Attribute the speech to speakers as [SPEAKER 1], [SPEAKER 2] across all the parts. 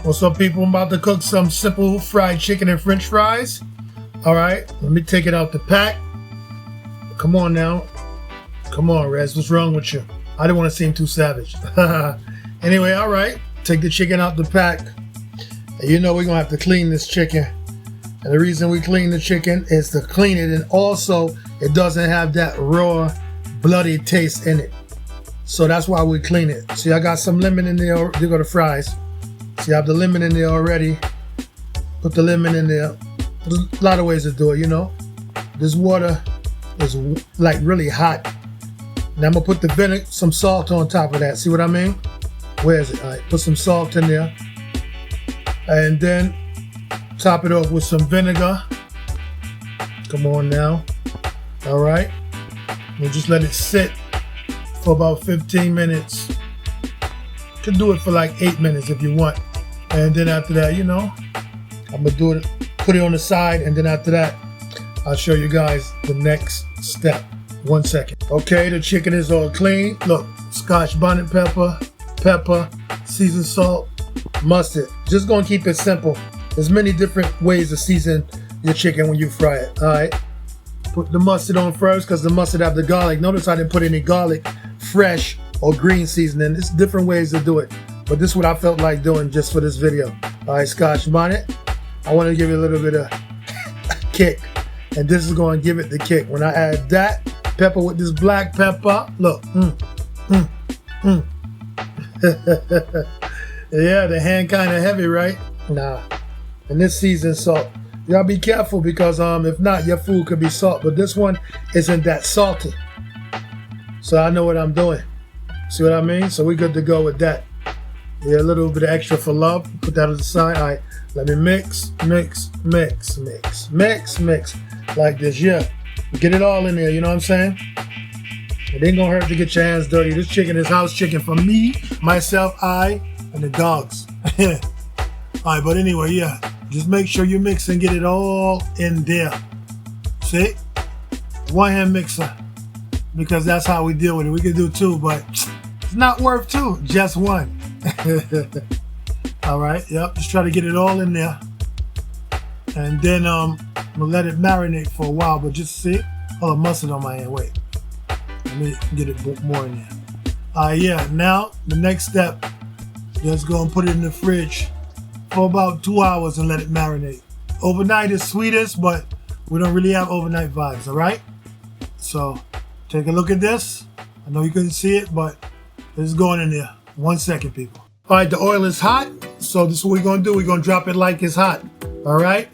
[SPEAKER 1] What's up, people? I'm about to cook some simple fried chicken and french fries. All right, let me take it out the pack. Come on now. Come on, Rez, what's wrong with you? I didn't want to seem too savage. Anyway, all right, take the chicken out the pack. And you know we're gonna have to clean this chicken. And the reason we clean the chicken is to clean it, and also it doesn't have that raw, bloody taste in it. So that's why we clean it. See, I got some lemon in there. There go the fries. See, I have the lemon in there already. Put the lemon in there. There's a lot of ways to do it, you know. This water is like really hot. Now I'm gonna put the vinegar, some salt on top of that. See what I mean? Where is it? All right, put some salt in there. And then top it off with some vinegar. Come on now. All right. We'll just let it sit for about 15 minutes. You can do it for like 8 minutes if you want. And then after that, you know, I'm gonna do it, put it on the side, and then after that, I'll show you guys the next step. 1 second. Okay, the chicken is all clean. Look, scotch bonnet pepper, seasoned salt, mustard. Just gonna keep it simple. There's many different ways to season your chicken when you fry it. All right, put the mustard on first because the mustard have the garlic. Notice I didn't put any garlic, fresh or green seasoning. There's different ways to do it, but this is what I felt like doing just for this video. All right, scotch bonnet. I want to give it a little bit of kick, and this is going to give it the kick. When I add that pepper with this black pepper, look, yeah, the hand kind of heavy, right? Nah. And this seasoned salt. You gotta be careful because if not, your food could be salt. But this one isn't that salty. So I know what I'm doing. See what I mean? So we're good to go with that. Yeah, a little bit of extra for love. Put that on the side. All right, let me mix. Like this, yeah. Get it all in there, you know what I'm saying? It ain't gonna hurt to get your hands dirty. This chicken is house chicken for me, myself, I, and the dogs. All right, but anyway, yeah. Just make sure you mix and get it all in there. See? One hand mixer. Because that's how we deal with it. We can do two, but it's not worth two, just one. All right, yep, just try to get it all in there. And then we'll let it marinate for a while, but just see, oh, mustard on my hand, wait. Let me get it more in there. Yeah, now the next step, just go and put it in the fridge for about 2 hours and let it marinate. Overnight is sweetest, but we don't really have overnight vibes, all right? So take a look at this. I know you couldn't see it, but it's going in there. 1 second, people. All right, the oil is hot, so this is what we're gonna do. We're gonna drop it like it's hot, all right?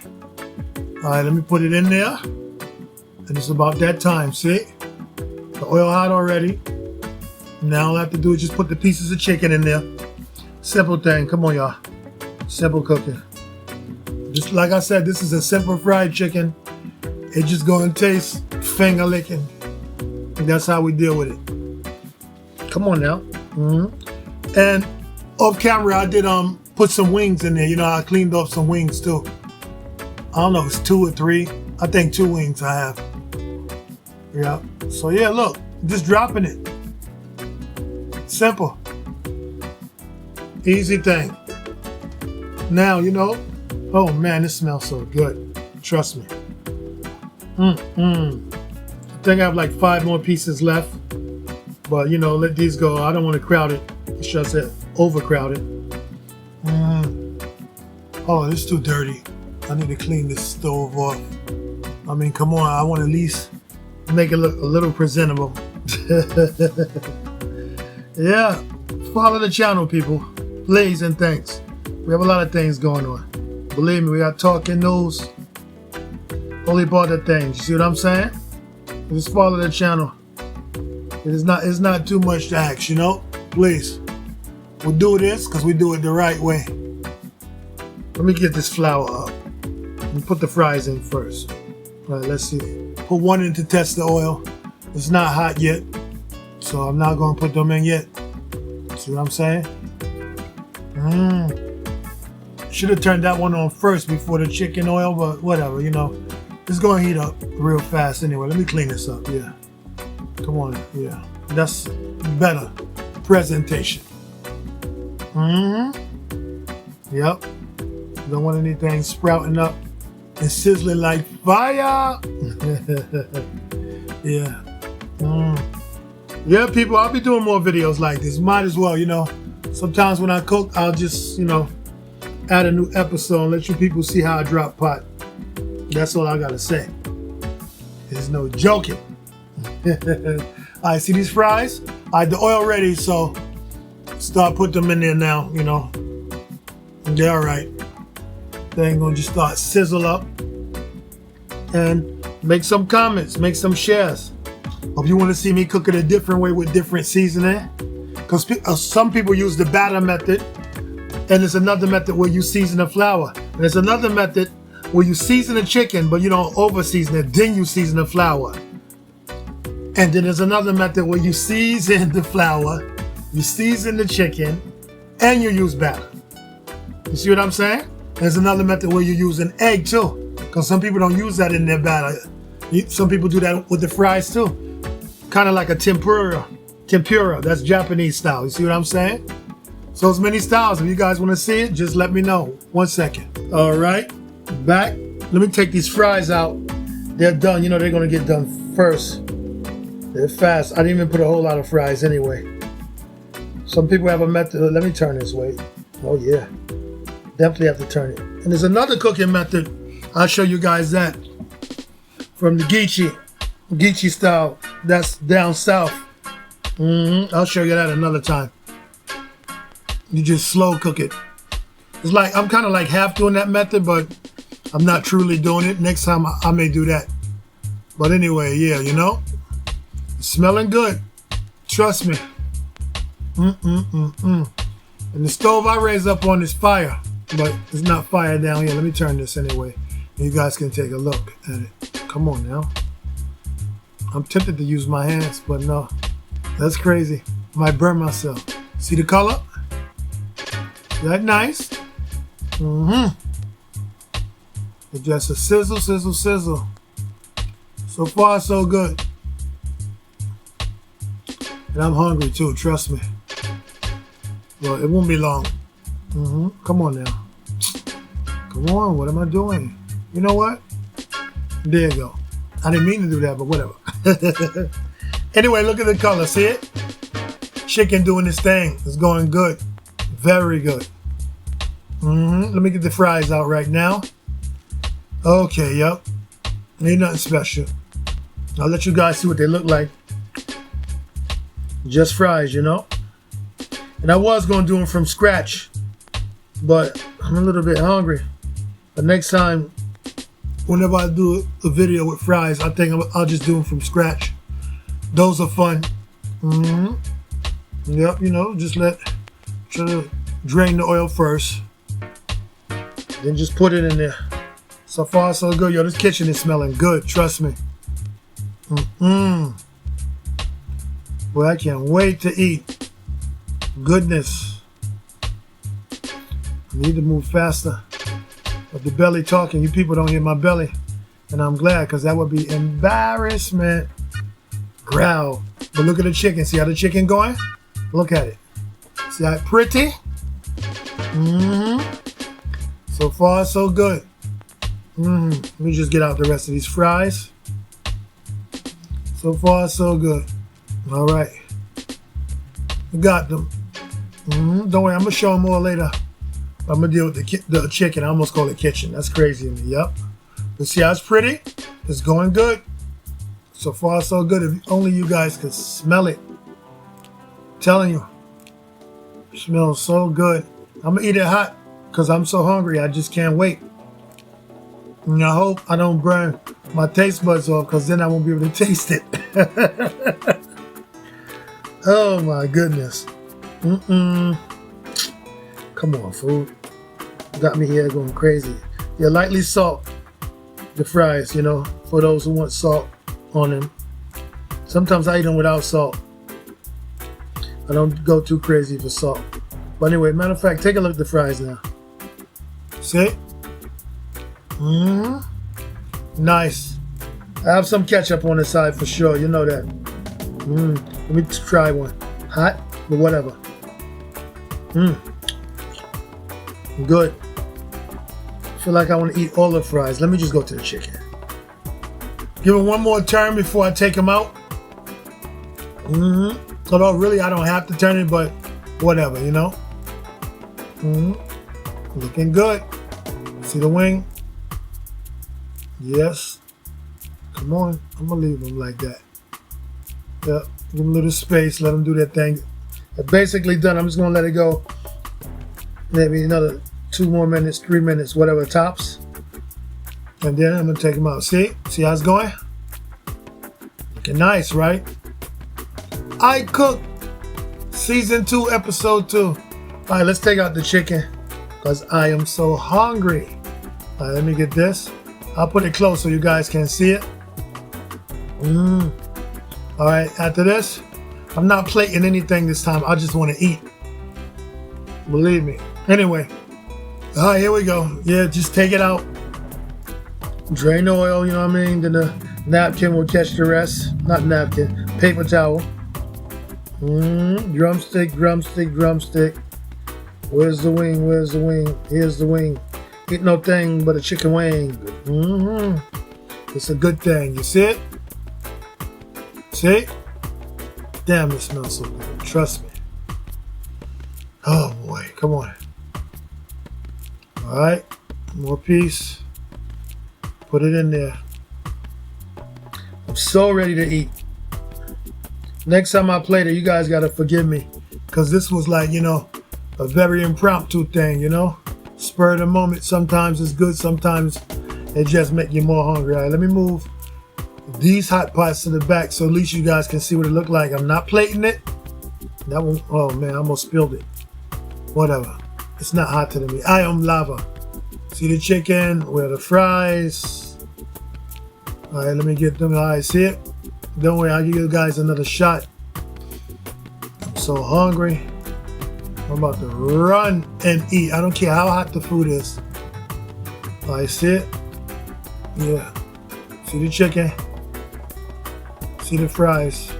[SPEAKER 1] All right, let me put it in there. And it's about that time, see? The oil hot already. Now all I have to do is just put the pieces of chicken in there. Simple thing, come on, y'all. Simple cooking. Just like I said, this is a simple fried chicken. It's just gonna taste finger licking. And that's how we deal with it. Come on now. And off camera, I did put some wings in there. You know, I cleaned up some wings too. I don't know if it's 2 or 3. I think 2 wings I have. Yeah. So yeah, look, just dropping it. Simple. Easy thing. Now, you know, oh man, this smells so good. Trust me. I think I have like 5 more pieces left. But you know, let these go. I don't want to crowd it. It's just overcrowded. Oh, it's too dirty. I need to clean this stove off. I mean, come on, I want to at least make it look a little presentable. Yeah, follow the channel, people. Please and thanks. We have a lot of things going on. Believe me, we got talking news. Only part of things. You see what I'm saying? Just follow the channel. It's not too much to ask, you know? Please. We'll do this because we do it the right way. Let me get this flour up. And put the fries in first. All right, let's see. Put one in to test the oil. It's not hot yet, so I'm not gonna put them in yet. See what I'm saying? Should have turned that one on first before the chicken oil, but whatever, you know. It's gonna heat up real fast anyway. Let me clean this up, yeah. Come on, yeah. That's better presentation. Yep. Don't want anything sprouting up and sizzling like fire. Yeah. Yeah, people, I'll be doing more videos like this. Might as well, you know. Sometimes when I cook, I'll just, you know, add a new episode and let you people see how I drop pot. That's all I gotta say. There's no joking. All right, see these fries? I had the oil ready, so start put them in there now, you know. They're all right. They ain't gonna just start sizzle up. And make some comments, make some shares. If you want to see me cook it a different way with different seasoning, because some people use the batter method, and there's another method where you season the flour. And there's another method where you season the chicken, but you don't over season it, then you season the flour. And then there's another method where you season the flour, you season the chicken, and you use batter. You see what I'm saying? There's another method where you use an egg too, because some people don't use that in their batter. Some people do that with the fries too. Kind of like a tempura. Tempura, that's Japanese style. You see what I'm saying? So there's many styles. If you guys want to see it, just let me know. 1 second. All right, back. Let me take these fries out. They're done. You know they're gonna get done first. They're fast. I didn't even put a whole lot of fries anyway. Some people have a method. Let me turn this way. Oh yeah, definitely have to turn it. And there's another cooking method. I'll show you guys that from the Geechee style. That's down south. I'll show you that another time. You just slow cook it. It's like I'm kind of like half doing that method, but I'm not truly doing it. Next time I may do that. But anyway, yeah, you know, it's smelling good. Trust me. And the stove I raised up on is fire, but it's not fire down here. Let me turn this anyway. You guys can take a look at it. Come on now. I'm tempted to use my hands, but no. That's crazy. Might burn myself. See the color? That nice? It's just a sizzle, sizzle, sizzle. So far, so good. And I'm hungry too, trust me. Well, it won't be long. Come on now. Come on, what am I doing? You know what? There you go. I didn't mean to do that, but whatever. Anyway, look at the color. See it? Chicken doing this thing. It's going good. Very good. Let me get the fries out right now. Okay, yep. Ain't nothing special. I'll let you guys see what they look like. Just fries, you know? And I was going to do them from scratch, but I'm a little bit hungry. But next time, whenever I do a video with fries, I think I'll just do them from scratch. Those are fun. Yep, you know, try to drain the oil first. Then just put it in there. So far, so good. Yo, this kitchen is smelling good. Trust me. Boy, I can't wait to eat. Goodness. I need to move faster. But the belly talking, you people don't hear my belly. And I'm glad, because that would be embarrassment. Growl. But look at the chicken. See how the chicken going? Look at it. See how pretty? So far, so good. Let me just get out the rest of these fries. So far, so good. All right. We got them. Don't worry, I'm going to show them more later. I'm going to deal with the chicken. I almost call it kitchen. That's crazy to me. Yep. But see how it's pretty? It's going good. So far, so good. If only you guys could smell it. I'm telling you. It smells so good. I'm going to eat it hot because I'm so hungry. I just can't wait. And I hope I don't burn my taste buds off, because then I won't be able to taste it. Oh my goodness. Come on, food. Got me here going crazy. Yeah, lightly salt the fries, you know, for those who want salt on them. Sometimes I eat them without salt. I don't go too crazy for salt. But anyway, matter of fact, take a look at the fries now. See? Nice. I have some ketchup on the side for sure. You know that. Let me try one. Hot, but whatever. Good. Feel like I want to eat all the fries. Let me just go to the chicken. Give it one more turn before I take them out. Although really I don't have to turn it, but whatever, you know. Looking good. See the wing? Yes. Come on. I'm gonna leave them like that. Yep. Give them a little space. Let them do their thing. They're basically done. I'm just gonna let it go. Maybe another 2 more minutes, 3 minutes, whatever tops. And then I'm gonna take them out. See how it's going? Looking nice, right? I Cook Season 2, Episode 2. All right, let's take out the chicken because I am so hungry. All right, let me get this. I'll put it close so you guys can see it. All right, after this, I'm not plating anything this time. I just want to eat. Believe me. Anyway, all right, here we go. Yeah, just take it out. Drain the oil, you know what I mean? Then the napkin will catch the rest. Not napkin, paper towel. Drumstick, drumstick, drumstick. Where's the wing? Where's the wing? Here's the wing. Eat no thing but a chicken wing. It's a good thing. You see it? See? Damn, it smells so good. Trust me. Oh boy, come on. All right, more piece. Put it in there. I'm so ready to eat. Next time I play there, you guys gotta forgive me, because this was like, you know, a very impromptu thing, you know? Spur of the moment. Sometimes it's good, sometimes it just make you more hungry. All right, let me move these hot pots to the back so at least you guys can see what it looked like. I'm not plating it. That one, oh man, I almost spilled it. Whatever. It's not hot to me. I am lava. See the chicken, where the fries. All right, let me get them. All right, see it? Don't worry, I'll give you guys another shot. I'm so hungry. I'm about to run and eat. I don't care how hot the food is. All right, see it? Yeah. See the chicken? See the fries?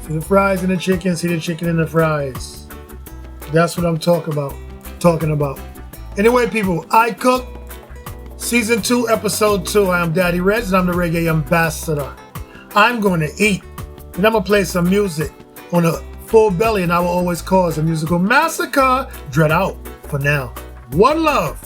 [SPEAKER 1] See the fries and the chicken? See the chicken and the fries? That's what I'm talking about. Anyway, people, I Cook Season 2, Episode 2. I am Daddy Reds, and I'm the Reggae Ambassador. I'm going to eat, and I'm going to play some music on a full belly, and I will always cause a musical massacre. Dread out for now. One love.